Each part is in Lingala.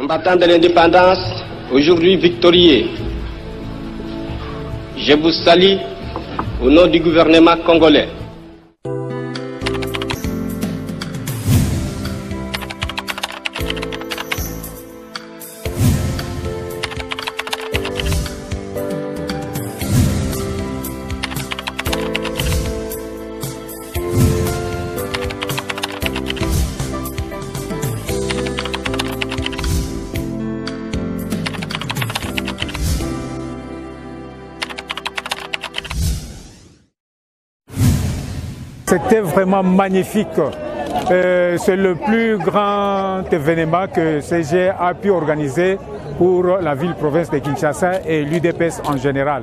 Combattants de l'indépendance, aujourd'hui victorieux, je vous salue au nom du gouvernement congolais. C'était vraiment magnifique. C'est le plus grand événement que CG a pu organiser pour la ville-province de Kinshasa et l'UDPS en général.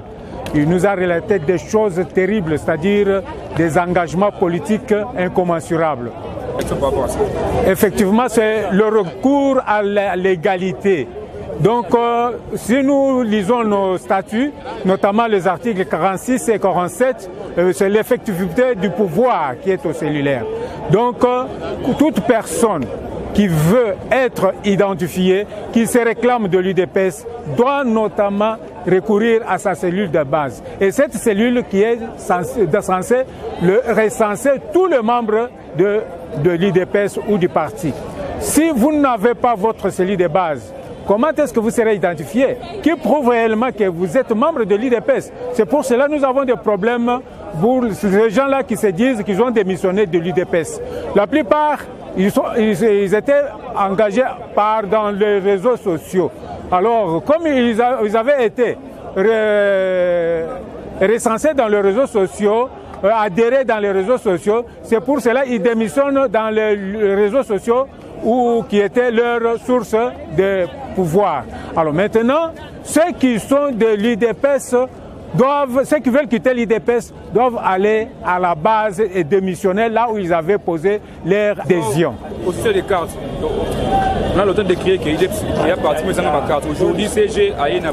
Il nous a relaté des choses terribles, c'est-à-dire des engagements politiques incommensurables. Effectivement, c'est le recours à l'égalité. Donc, si nous lisons nos statuts, notamment les articles 46 et 47, c'est l'effectivité du pouvoir qui est au cellulaire. Donc, toute personne qui veut être identifiée, qui se réclame de l'UDPS, doit notamment recourir à sa cellule de base. Et cette cellule qui est censée recenser tous les membres de l'UDPS ou du parti. Si vous n'avez pas votre cellule de base, comment est-ce que vous serez identifié? Qui prouve réellement que vous êtes membre de l'UDPS? C'est pour cela que nous avons des problèmes pour ces gens-là qui se disent qu'ils ont démissionné de l'UDPS. La plupart, ils étaient engagés dans les réseaux sociaux. Alors, comme ils avaient été recensés dans les réseaux sociaux, adhérés dans les réseaux sociaux, c'est pour cela qu'ils démissionnent dans les réseaux sociaux qui était leur source de pouvoir. Alors maintenant, ceux qui sont de l'UDPS ceux qui veulent quitter l'UDPS doivent aller à la base et démissionner là où ils avaient posé leur adhésion. Au sujet des cartes, on a le temps de créer qu'il y a parti de ma carte. Aujourd'hui, CG a une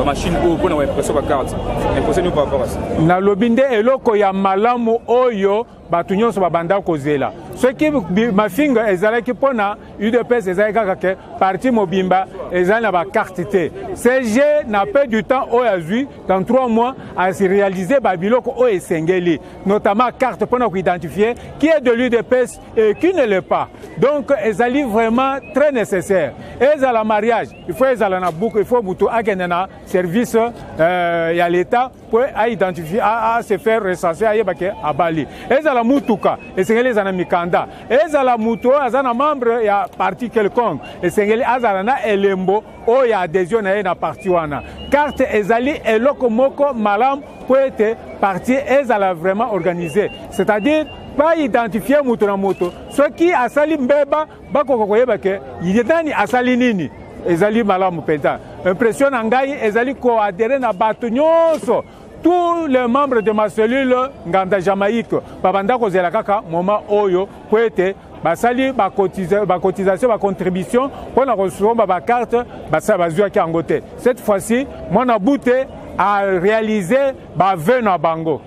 machine pour impression de carte. Impressionnez-nous par rapport à ça. Na lobinde eloko ya malamu oyo batu nyonso babanda kozela. Soki mafinga ezalaki pona UDPS ezalaki kaka ke parti mobimba ezali na ba carte te. CG n'a pas du temps oyo azui dans 3 mois à se réaliser ba biloko oyo esengeli, notamment carte pona ko identifier qui est de l'UDPS et qui ne l'est pas. Donc ezali vraiment très nécessaire. Ezala mariage, il faut ezala na boucle, il faut mutu akende na service ya l'État pour identifier à se faire recenser à Bali. Ezala mutuka, esengeli ezana mikanda. Ezala mutu azana membre ya parti quelconque, esengeli azala na elembo o ya adhésion na parti wana. Carte ezali eloko moko malam pour être parti ezala vraiment organisé. C'est-à-dire pas identifier mutu na mutu. Ceux qui asali mbeba bako koyeba ke yidani asali nini. Ezali malamu penta. Impression ngai ezali ko adhérer na batu nyonso. Tous les membres de ma cellule nganda Jamaïque babanda kozela kaka moment oyo ko ete basali ba cotisation ba contribution pour la recevoir ba carte basa bazua ki angote. Cette fois-ci mon abouté à réaliser ba vœu na bango.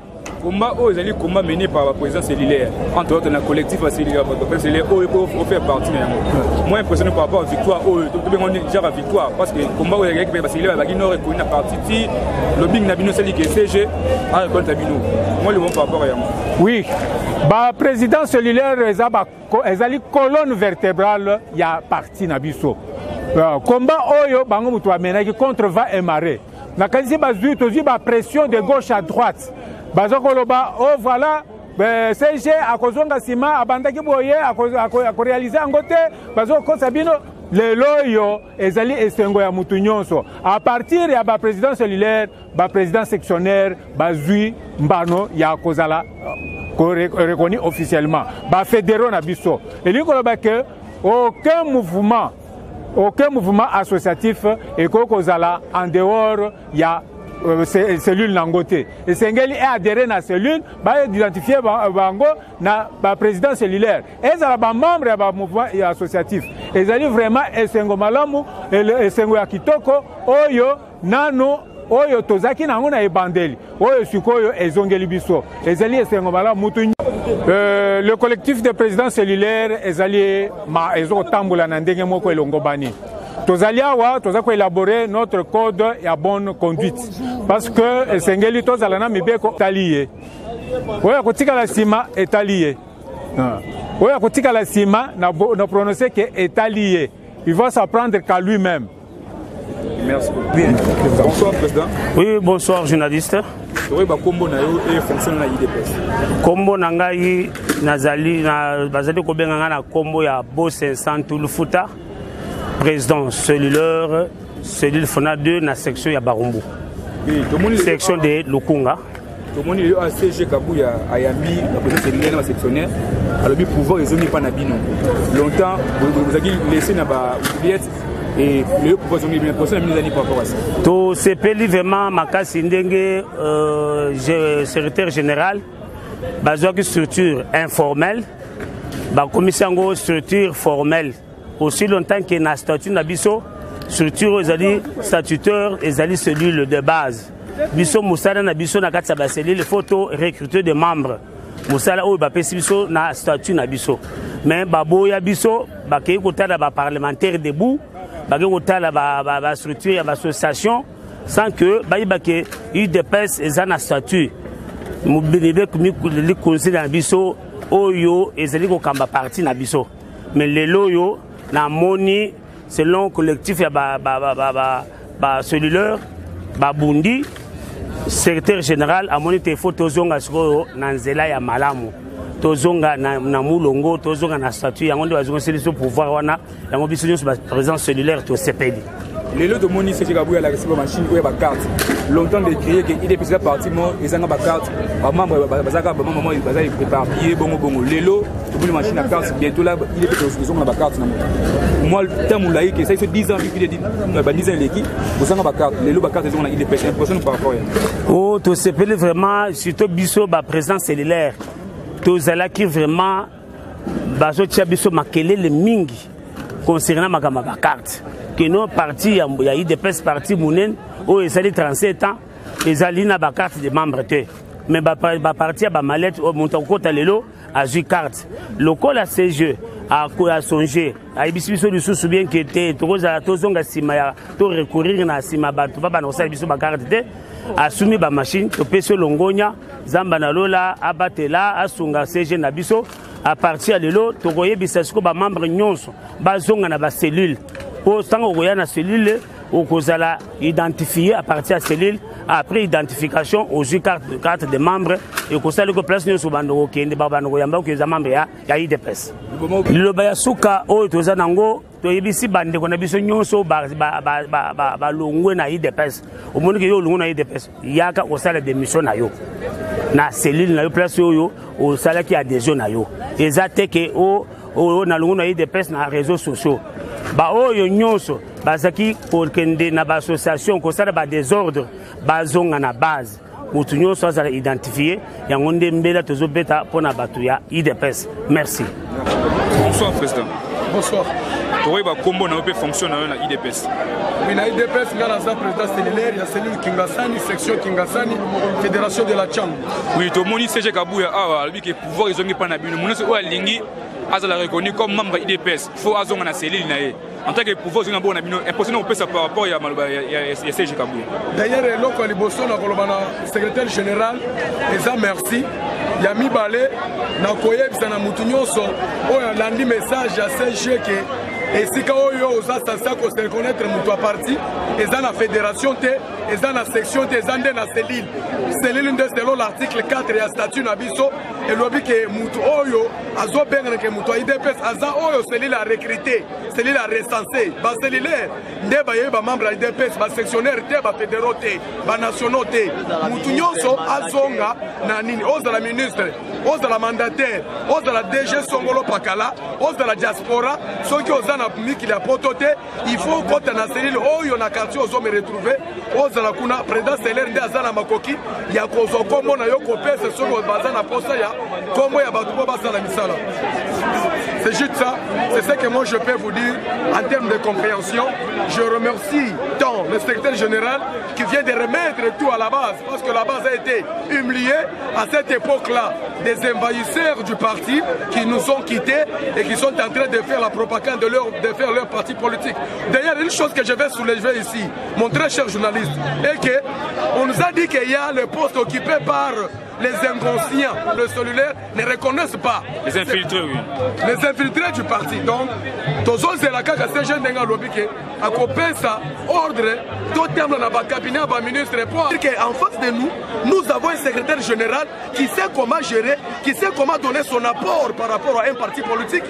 Combat est combat mené par la président cellulaire, entre autres dans le collectif cellulaire, pour faire partie. Moi, impressionné par rapport à la victoire, on est déjà à la victoire, parce que le combat est cellulaire, il a reconnu la partie, le bing n'a pas dit que CG a reconnu la bino. Moi, le bon par rapport à moi. Oui, le président cellulaire est la colonne vertébrale, il y a parti Nabiso. Le combat contre va et marée. La qualité de la pression de gauche à droite. Bazokoloba, oh voilà, CG a kozonga sima abandaki boye a réaliser angote bazoko sabino le loyo ezali esengo ya mutu nyonso à partir ya ba président cellulaire ba président sectionnaire bazui mbano ya kozala reconnu officiellement ba fédéraux na biso elikoloba que aucun mouvement associatif et kozala en dehors ya cellule nangote et sengeli est adhéré à la cellule ba identifier bango na ba président cellulaire et ça ba membre ya ba mouvement associatif ezali vraiment esengo malamu esengo ya kitoko oyo nano oyo tozaki nango na ebandeli oyo sikoyo ezongeli biso ezali esengo malamu mutu. Le collectif des présidents cellulaires ezali ezo tambola na ndenge moko elongo bani. tozali awa toza ko élaborer notre code ya bonne conduite parce que esengeli tozala na mibeko taliye oya kotikala sima etaliye oya kotikala sima na prononcer que etaliye il va s'apprendre qu'à lui-même. Merci. Bien. Bonsoir président. Oui, bonsoir journaliste. Oui, bah combo na yo et fonctionne na IDPS. Combo na ngai nazali na bazali ko benga na combo ya Bo 500 Tulufuta. Président cellulaire cellule Fona 2 na section ya Barumbu. Oui, tout monde section de Lukunga. Tout le monde est à CG Kabuya Ayambi, la présidence cellulaire dans la sectionnaire. Alors bien pouvoir ils ont mis pas na bino. Longtemps vous avez laissé na ba oubliette. Et le pouvoir ils ont mis personne n'a mis par rapport à ça. To sepeli vraiment makasi ndenge secrétaire général bazwa structure informelle ba commission ngo structure formelle aussi longtemps que na statut na biso structure ezali statuteur ezali cellule de base biso musala na biso na kati ba cellule photo recruter des membres musala oyo ba pesi biso na statut na biso mais baboya biso ba kei kotala ba parlementaire debout ba kei kotala ba structure ya ba association sans que bayiba ke UDPS ezana statut mubinibe kumikuli conseil na biso oyo ezali ko kamba parti na biso mais lelo yo na moni selon collectif ya ba cellulaire ba bundi secrétaire général a moni te photo zonga siko na nzela ya malamu tozonga na mulongo tozonga na statut yango nde bazonga seliso pouvoir wana yango biso nyonso ba présence cellulaire to sepeli lelo to moni c'est Kabuya la recevoir machine ou ba carte longtemps de créer que il est président parti mo ezanga ba carte ba membre bazaka ba membre bazali éparpillé bongo lelo to moni machine à carte bientôt là il est peut-être ils ont ba carte na moi tant mon laïque ça fait 10 ans qu'il est dit ba 10 ans l'équipe bazanga ba carte lelo ba carte ils ont na il est peut-être impression par rapport oh to sepeli vraiment surtout biso ba présence cellulaire to zala qui vraiment bazo tia biso makelele mingi concernant ma carte que nos partis ya IDPS parti mounen o ezali 37 ans ezali na ba carte de membre te mais ba parti ba mallette o monta kota lelo a ju carte lokola CG a songer a biso lisusu bien que te toza tozonga sima ya to recourir na sima ba to ba na osali biso ba carte te asumi ba machine to peso longonya zamba na lola abatela asunga CG na biso à partir de lelo to koyebisa siko ba membre nyonso bazonga na ba cellule au tango koya na cellule au kozala identifié à partir de cellule après identification aux carte de membres et kozala ko place nyonso bando kende ba bando yamba ko za membre ya IDPS lelo ba suka o to za nango to yebisi bande ko na biso nyonso ba longwe na IDPS o moni ke yo longwe na IDPS yaka kozala démission na yo na cellule na yo place yo o sala ki adhésion na yo ezate ke o na longwe na IDPS na réseaux sociaux ba oyo nyonso bazaki pour kende na ba association ko sala ba désordre bazonga na base mutu nyonso azala identifié yango nde mbela tozobeta pona batu ya IDPS. Merci. Bonsoir président. Bonsoir. Oui, bah combo na peut fonctionner na IDPS. Oui, na IDPS ngana za président cellulaire ya cellule Kingasani section Kingasani fédération de la Tchang. Oui, to moni CG Kabuya awa lui que pouvoir ils ont pas na bino munoso o alingi azala reconnu comme membre IDPS. Faut azonga na cellule na ye. En tant que pouvoir ils ont bon na bino impossible on peut ça par rapport ya CG Kabuya. D'ailleurs loko liboso na kolobana secrétaire général eza merci ya mibale na koyebisa na mutu nyonso oyo landi message ya CG que esika oyo oza sasa ko se reconnaître mutu a parti eza na fédération te eza na section te eza nde na cellule nde selon l'article 4 ya statut na biso elobi ke mutu oyo azobengana ke mutu a IDPS aza oyo cellule a recruté cellule a recensé ba cellulaire nde bayebi ba membre ya IDPS ba sectionnaire te ba fédéraux te ba nationaux te mutu nyonso azonga na nini ozala ministre ozala mandataire ozala DG Songolo Pakala ozala diaspora soki ozana mikili ya poto te il faut kota na cellule oyo na quartier ozome retrouver ozala kuna président cellulaire nde azana makoki ya kozwa kombo na yo kopesa soki baza na posa ya kombo ya bato po basala misala. C'est juste ça. C'est ce que moi je peux vous dire en termes de compréhension. Je remercie tant le secrétaire général qui vient de remettre tout à la base, parce que la base a été humiliée à cette époque-là. Des envahisseurs du parti qui nous ont quittés et qui sont en train de faire la propagande de faire leur parti politique. D'ailleurs, une chose que je vais soulever ici, mon très cher journaliste, est qu'on nous a dit qu'il y a le poste occupé par les inconscients, le cellulaire, ne reconnaissent pas. Les infiltrés, oui. Les infiltrés du parti. Donc, tous ces gens qui sont dans le lobby, à copier ça, ordre, tout terme dans le cabinet, dans le ministre, pour dire qu'en face de nous, nous avons un secrétaire général qui sait comment gérer, qui sait comment donner son apport par rapport à un parti politique.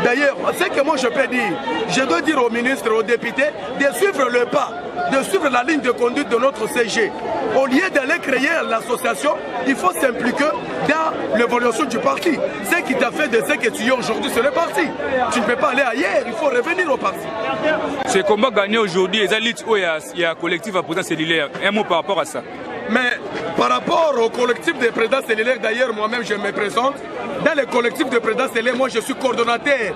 D'ailleurs, ce que moi je peux dire, je dois dire aux ministres, aux députés, de suivre le pas, de suivre la ligne de conduite de notre CG. Au lieu d'aller créer l'association, il faut s'impliquer dans l'évolution du parti. Ce qui t'a fait de ce que tu es aujourd'hui, c'est le parti. Tu ne peux pas aller ailleurs, il faut revenir au parti. Ce combat gagné aujourd'hui, il y a un collectif à président cellulaire. Un mot par rapport à ça. Mais par rapport au collectif des présidents cellulaires, d'ailleurs, moi-même, je me présente. Dans le collectif de présidents cellulaires, moi, je suis coordonnateur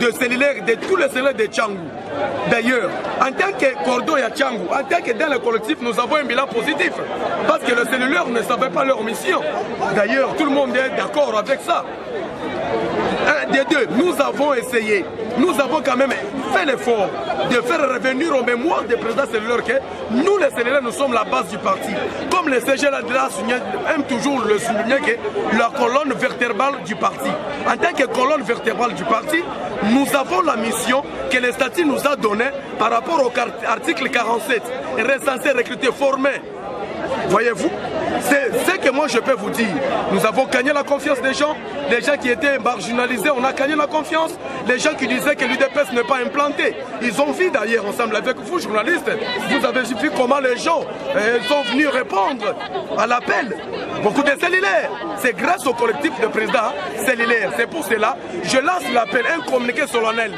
de cellulaire, de tous les cellulaires de Tchangou. D'ailleurs, en tant que cordon à Tchangou, en tant que dans le collectif, nous avons un bilan positif. Parce que les cellulaires ne savaient pas leur mission. D'ailleurs, tout le monde est d'accord avec ça. Un des deux, nous avons essayé, nous avons quand même fait l'effort de faire revenir aux mémoires des présidents cellulaires que nous, les cellulaires, nous sommes la base du parti. Comme les CG aiment toujours le souligner que la colonne vertébrale du parti. En tant que colonne vertébrale du parti, nous avons la mission que les statuts nous a donnée par rapport au article 47, recenser, recruter, former. Voyez-vous, c'est ce que moi je peux vous dire. Nous avons gagné la confiance des gens. Les gens qui étaient marginalisés, on a gagné la confiance. Les gens qui disaient que l'UDPS n'est pas implanté. Ils ont vu d'ailleurs ensemble avec vous, journalistes. Vous avez vu comment les gens sont venus répondre à l'appel. Beaucoup de cellulaires. C'est grâce au collectif de présidents cellulaires. C'est pour cela je lance l'appel, un communiqué solennel.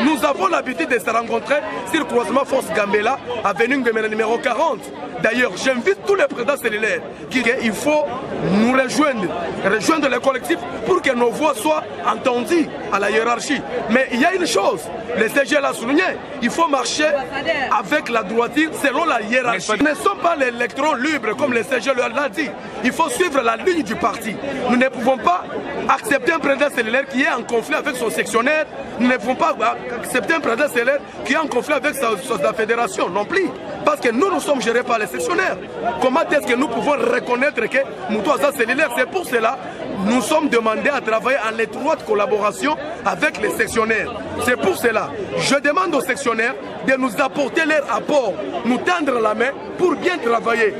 Nous avons l'habitude de se rencontrer sur le croisement Force Gambela, avenue Ngomena numéro 40. D'ailleurs, j'invite tous les présidents cellulaires qu'il faut nous rejoindre le collectif pour que nos voix soient entendues à la hiérarchie. Mais il y a une chose, le CG l'a souligné, il faut marcher avec la droiture selon la hiérarchie. Nous ne sommes pas les électrons libres comme le CG l'a dit. Il faut suivre la ligne du parti. Nous ne pouvons pas accepter un président cellulaire qui est en conflit avec son sectionnaire. Nous ne pouvons pas accepter un président cellulaire qui est en conflit avec sa fédération non plus. Parce que nous sommes gérés par les sectionnaires. Comment est-ce que nous pouvons reconnaître que Moutouaza cellulaire? C'est pour cela que nous sommes demandés à travailler en étroite collaboration avec les sectionnaires. C'est pour cela que je demande aux sectionnaires de nous apporter leur apport, nous tendre la main pour bien travailler.